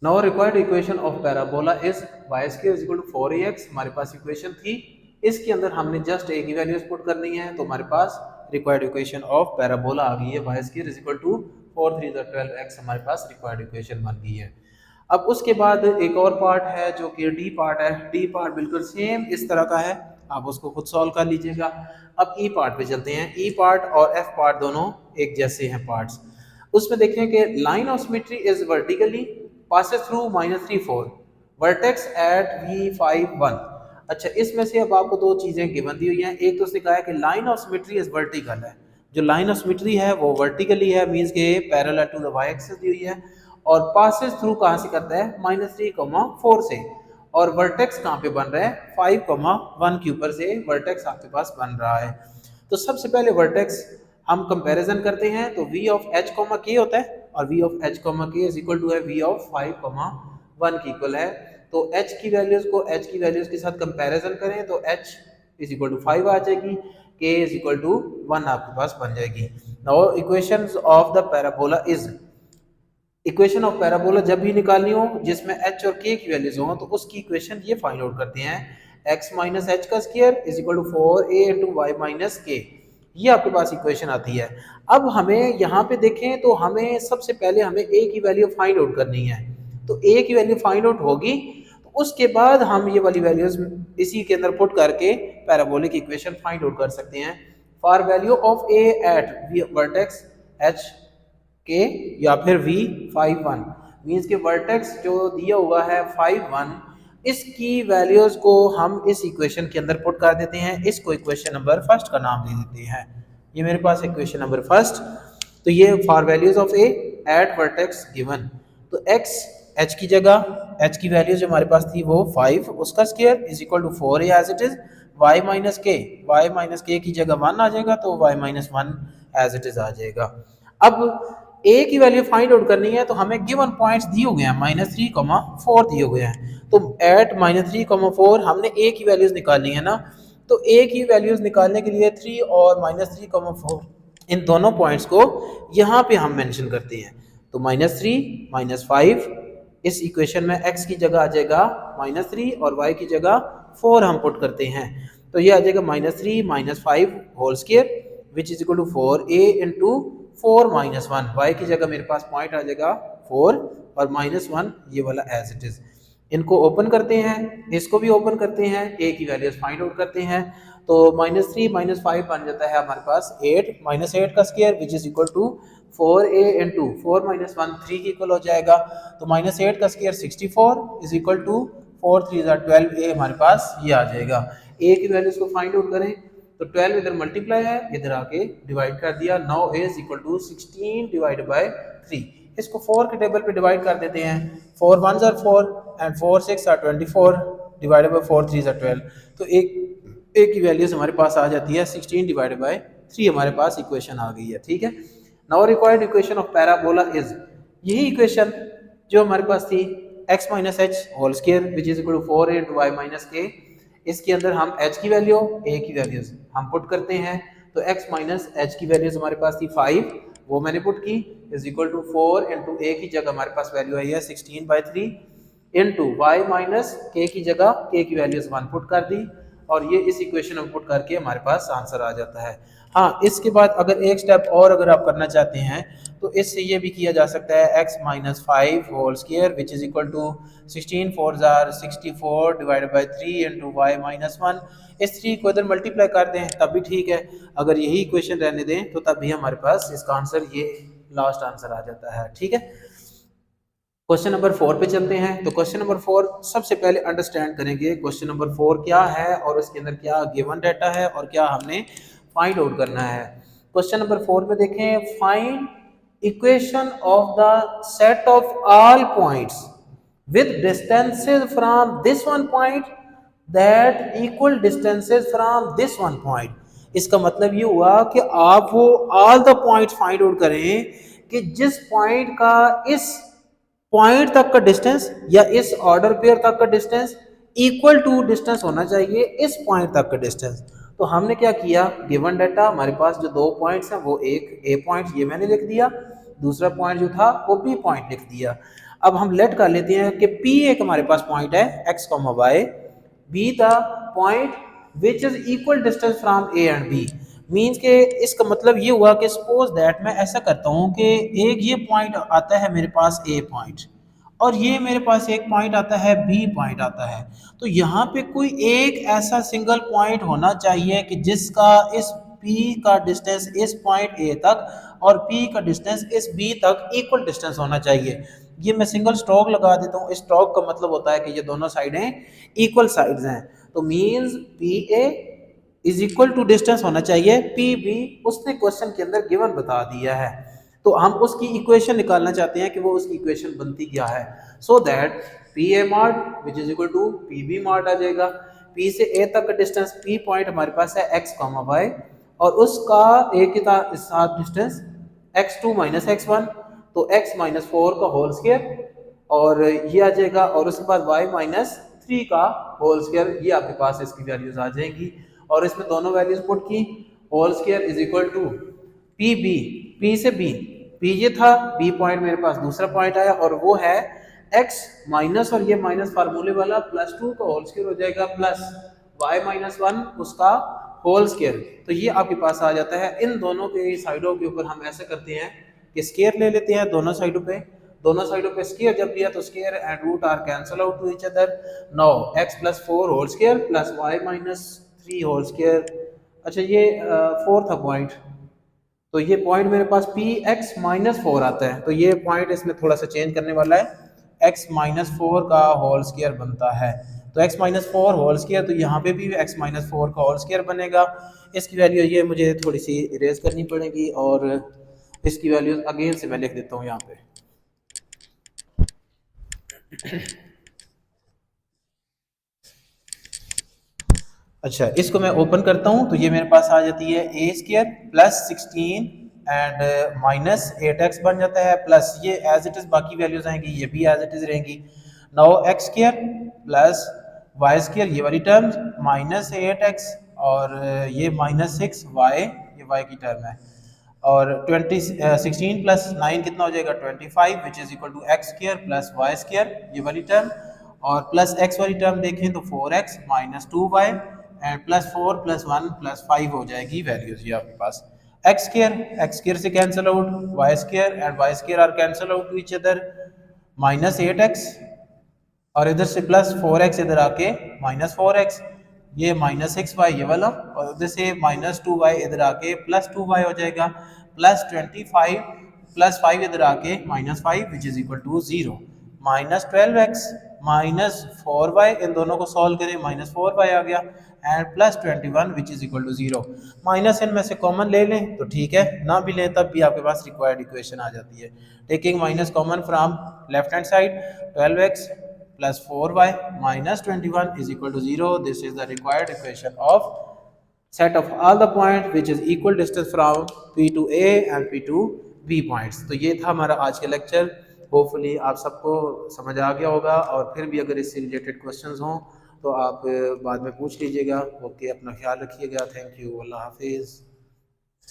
Now required equation of parabola is y square is equal to 4ax। हमारे पास equation थी, इसके अंदर हमने जस्ट a की वैल्यूज पुट करनी है, तो हमारे पास रिक्वायर्ड इक्वेशन ऑफ पैराबोला आ गई है, y square is equal to 4 3 12x हमारे पास रिक्वायर्ड इक्वेशन बन गई है। अब उसके बाद एक और पार्ट है जो कि डी पार्ट है। डी पार्ट बिल्कुल सेम इस तरह का है, आप उसको खुद सॉल्व कर लीजिएगा। अब ई पार्ट पे चलते हैं। ई पार्ट और एफ पार्ट दोनों एक जैसे हैं पार्ट्स। उसमें देखें कि line of symmetry is vertically passes through -3 4 vertex at v5 1। अच्छा, इसमें से अब आपको दो चीजें गिवन दी हुई हैं। एक तो उसने कहा है कि line of symmetry is vertical है, जो लाइन ऑफ सिमेट्री है वो वर्टिकली है, मींस के parallel to the y axis दी हुई है, और पासेस थ्रू कहां से करता है -3 4 से, और वर्टेक्स कहां पे बन रहा है 5 1 के ऊपर से वर्टेक्स आपके पास बन रहा है। तो सबसे पहले वर्टेक्स हम कंपैरिजन करते हैं, तो v ऑफ h k होता है, और v of h k is equal to है v ऑफ 5 1 की इक्वल है। तो h की वैल्यूज को h की वैल्यूज के साथ कंपैरिजन करें तो h इज इक्वल टू 5 आ जाएगी, k इज इक्वल टू 1 आपके पास बन जाएगी। Now equations of the parabola is, equation of parabola जब भी निकालनी हो जिसमें h और k की वैल्यूज हो तो उसकी इक्वेशन ये फाइंड आउट करते हैं, x माइनस एच का square is equal to 4a into y minus k, ये आपके पास इक्वेशन आती है। अब हमें यहाँ पे देखें तो हमें सबसे पहले हमें a की वैल्यू फाइंड आउट करनी है, तो a की वैल्यू फाइंड आउट होगी तो उसके बाद हम ये वाली वैल्यूज इसी के अंदर पुट करके पैराबोलिक इक्वेशन फाइंड आउट कर सकते हैं। For value of a eight vertex h के या फिर v5 1 मींस के वर्टेक्स जो दिया हुआ है 5 1, इसकी वैल्यूज को हम इस इक्वेशन के अंदर पुट कर देते हैं। इसको इक्वेशन नंबर फर्स्ट का नाम दे देते हैं, ये मेरे पास इक्वेशन नंबर फर्स्ट। तो ये for values of A eight vertex given, तो x h की जगह h की वैल्यू जो हमारे पास थी वो 5, उसका square is equal to 4a as it is, y minus k की जगह 1 आ जाएगा, तो y minus 1 as it is आ जाएगा। अब a की वैल्यू फाइंड आउट करनी है तो हमें गिवन पॉइंट्स दिए हुए हैं -3 4 दिए हुए हैं, तो एट -3 4 हमने a की वैल्यूज निकालनी है ना, तो a की वैल्यूज निकालने के लिए 3 और -3 4 इन दोनों पॉइंट्स को यहाँ पे हम मेंशन करते हैं। तो -3 -5 इस इक्वेशन में x की जगह आ जाएगा -3 और y की जगह 4 हम पुट करते हैं, तो ये आ जाएगा -3 -5 whole square which is equal to 4a into 4 -1, y की जगह मेरे पास पॉइंट आ जाएगा 4 और -1 ये वाला एज इट इज। इनको ओपन करते हैं, इसको भी ओपन करते हैं, a की वैल्यूज फाइंड आउट करते हैं, तो -3 -5 बन जाता है हमारे पास 8 -8 का square which is equal to 4a into 4 -1 3 की इक्वल हो जाएगा, तो -8 का square 64 is equal to 4 3 12a हमारे पास ये आ जाएगा। a की वैल्यूज को फाइंड आउट करें तो 12 इधर मल्टीप्लाई है, इधर आके डिवाइड कर दिया, now a is equal to 16 divide by 3, इसको 4 के टेबल पे डिवाइड कर देते हैं, 4 1s are 4 and 4 6 are 24 divided by 4 3s are 12, तो एक की वैल्यूज हमारे पास आ जाती है 16 डिवाइडेड बाय 3, हमारे पास इक्वेशन आ गई है। ठीक है, now required equation of parabola is, यही इक्वेशन जो हमारे पास थी x minus h whole square which is equal to 4a into y minus k, इसके अंदर हम h की वैल्यू a की वैल्यूज हम पुट करते हैं, तो x माइनस एच की वैल्यूज हमारे पास थी 5, वो मैंने पुट की, is equal to 4 into a की जगह हमारे पास वैल्यू आई है 16/3 इंटू वाई माइनस के की जगह k की वैल्यूज 1 पुट कर दी, और ये इस इक्वेशन में पुट करके हमारे पास आंसर आ जाता है। हाँ, इसके बाद अगर एक स्टेप और अगर आप करना चाहते हैं तो इससे ये भी किया जा सकता है x minus 5 whole square which is equal to 16 4s are 64 divided by 3 into y minus 1, इस 3 को इधर मल्टीप्लाई कर दें तब भी ठीक है, अगर यही इक्वेशन रहने दें तो तब भी हमारे पास इसका आंसर ये लास्ट आंसर आ जाता है। ठीक है, क्वेश्चन नंबर 4 पे चलते हैं। तो क्वेश्चन नंबर 4 सबसे पहले अंडरस्टैंड करेंगे क्वेश्चन नंबर 4 क्या है और उसके अंदर क्या गिवन डाटा है और क्या हमने फाइंड आउट करना है। क्वेश्चन नंबर 4 में देखें, find equation of the set of all points with distances from this one point that equal distances from this one point. इसका मतलब ये हुआ कि आप वो all the points find out करें कि जिस पॉइंट का इस पॉइंट तक का डिस्टेंस या इस ऑर्डर पेयर तक का डिस्टेंस इक्वल टू डिस्टेंस होना चाहिए इस पॉइंट तक का डिस्टेंस। तो हमने क्या किया, गिवन डाटा हमारे पास जो दो पॉइंट्स हैं वो एक ए पॉइंट ये मैंने लिख दिया, दूसरा पॉइंट जो था वो बी पॉइंट लिख दिया। अब हम लेट कर लेते हैं कि पी एक हमारे पास पॉइंट है x comma y, be the point which is equal distance from A and B. Means के इसका मतलब ये हुआ कि सपोज दैट मैं ऐसा करता हूँ कि एक ये पॉइंट आता है मेरे पास ए पॉइंट, और ये मेरे पास एक पॉइंट आता है बी पॉइंट आता है। तो यहाँ पे कोई एक ऐसा सिंगल पॉइंट होना चाहिए कि जिसका इस P का डिस्टेंस इस पॉइंट A तक और P का डिस्टेंस इस B तक इक्वल डिस्टेंस होना चाहिए। ये मैं सिंगल स्ट्रोक लगा देता हूँ। स्ट्रोक का मतलब होता है कि ये दोनों साइडें इक्वल साइड्स हैं। तो means PA is equal to distance होना चाहिए PB, उसने क्वेश्चन के अंदर गिवन बता दिया है। तो हम उसकी इक्वेशन निकालना चाहते हैं कि वो उसकी इक्वेशन बनती क्या है। So that P A mod which is equal to P B mod आ जाएगा। पी से ए तक का डिस्टेंस पी पॉइंट हमारे पास है एक्स कॉमा वाई, और उसका ए के साथ डिस्टेंस x2 माइनस x1, तो x माइनस 4 का होल स्क्वायर और ये आ जाएगा, और उसके बाद y माइनस 3 का होल स्क्वायर, ये आपके पास इसकी वैल्यूज आ जाएंगी। और इसमें दोनों वैल्यूज पुट की, whole square is equal to P B, P से बी, पी ये था, बी पॉइंट मेरे पास दूसरा पॉइंट आया और वो है x माइनस, और ये माइनस फार्मूले वाला +2 का होल स्क्वायर हो जाएगा प्लस y माइनस 1 उसका होल स्क्वायर। तो ये आपके पास आ जाता है। इन दोनों के साइडों के ऊपर हम ऐसे करते हैं कि स्क्वायर ले लेते हैं दोनों साइडों पे, दोनों साइडों पे स्क्वायर जब लिया तो square and root are cancel out to each other. Now x plus 4 whole square plus y minus 3 whole square. अच्छा ये 4 था पॉइंट, तो ये पॉइंट मेरे पास पी एक्स माइनस 4 आता है, तो ये पॉइंट इसमें थोड़ा सा चेंज करने वाला है, x माइनस 4 का होल स्क्वायर बनता है। तो x माइनस 4 होल स्क्वायर, तो यहाँ पे भी x माइनस 4 का होल स्क्वायर बनेगा। इसकी वैल्यू ये मुझे थोड़ी सी इरेज करनी पड़ेगी, और इसकी वैल्यू अगेन से मैं लिख देता हूँ यहाँ पे। अच्छा इसको मैं ओपन करता हूँ, तो ये मेरे पास आ जाती है a square plus 16 and minus 8x बन जाता है, प्लस ये एज इट इज बाकी वैल्यूज आएंगी, ये भी एज इट इज रहेंगी। Now x square plus y square ये वाली टर्म माइनस 8x, और ये माइनस 6y, ये y की टर्म है, और 16 प्लस 9 कितना हो जाएगा 25, which is equal to x square plus y square ये वाली टर्म, और प्लस x वाली टर्म देखें तो 4x minus 2y and plus 4 plus 1 plus 5 हो जाएगी वैल्यूज ये आपके पास। एक्स स्क्वायर से cancel out, y square and y square are cancel out to each other, minus 8x और इधर से प्लस 4x इधर आके माइनस 4x, ये माइनस 6y ये वाला, और उधर से माइनस 2y इधर आके प्लस 2y हो जाएगा, प्लस 25 प्लस 5 इधर आके minus 5 which is equal to 0, minus 12x minus 4y, इन दोनों को सॉल्व करें माइनस 4y आ गया, and plus 21 which is equal to 0। Minus इनमें से कॉमन ले लें तो ठीक है, ना भी लें तब भी आपके पास रिक्वायर्ड इक्वेशन आ जाती है। Taking minus common from left hand side, 12x plus 4y minus 21 is equal to 0. This is the required equation of set of all the points which is equal distance from P to A and P to B points. तो ये था हमारा आज का lecture. Hopefully आप सबको समझ आ गया होगा, और फिर भी अगर इससे रिलेटेड क्वेश्चंस हों तो आप बाद में पूछ लीजिएगा। ओके, अपना ख्याल रखिएगा। थैंक यू, अल्लाह हाफिज़।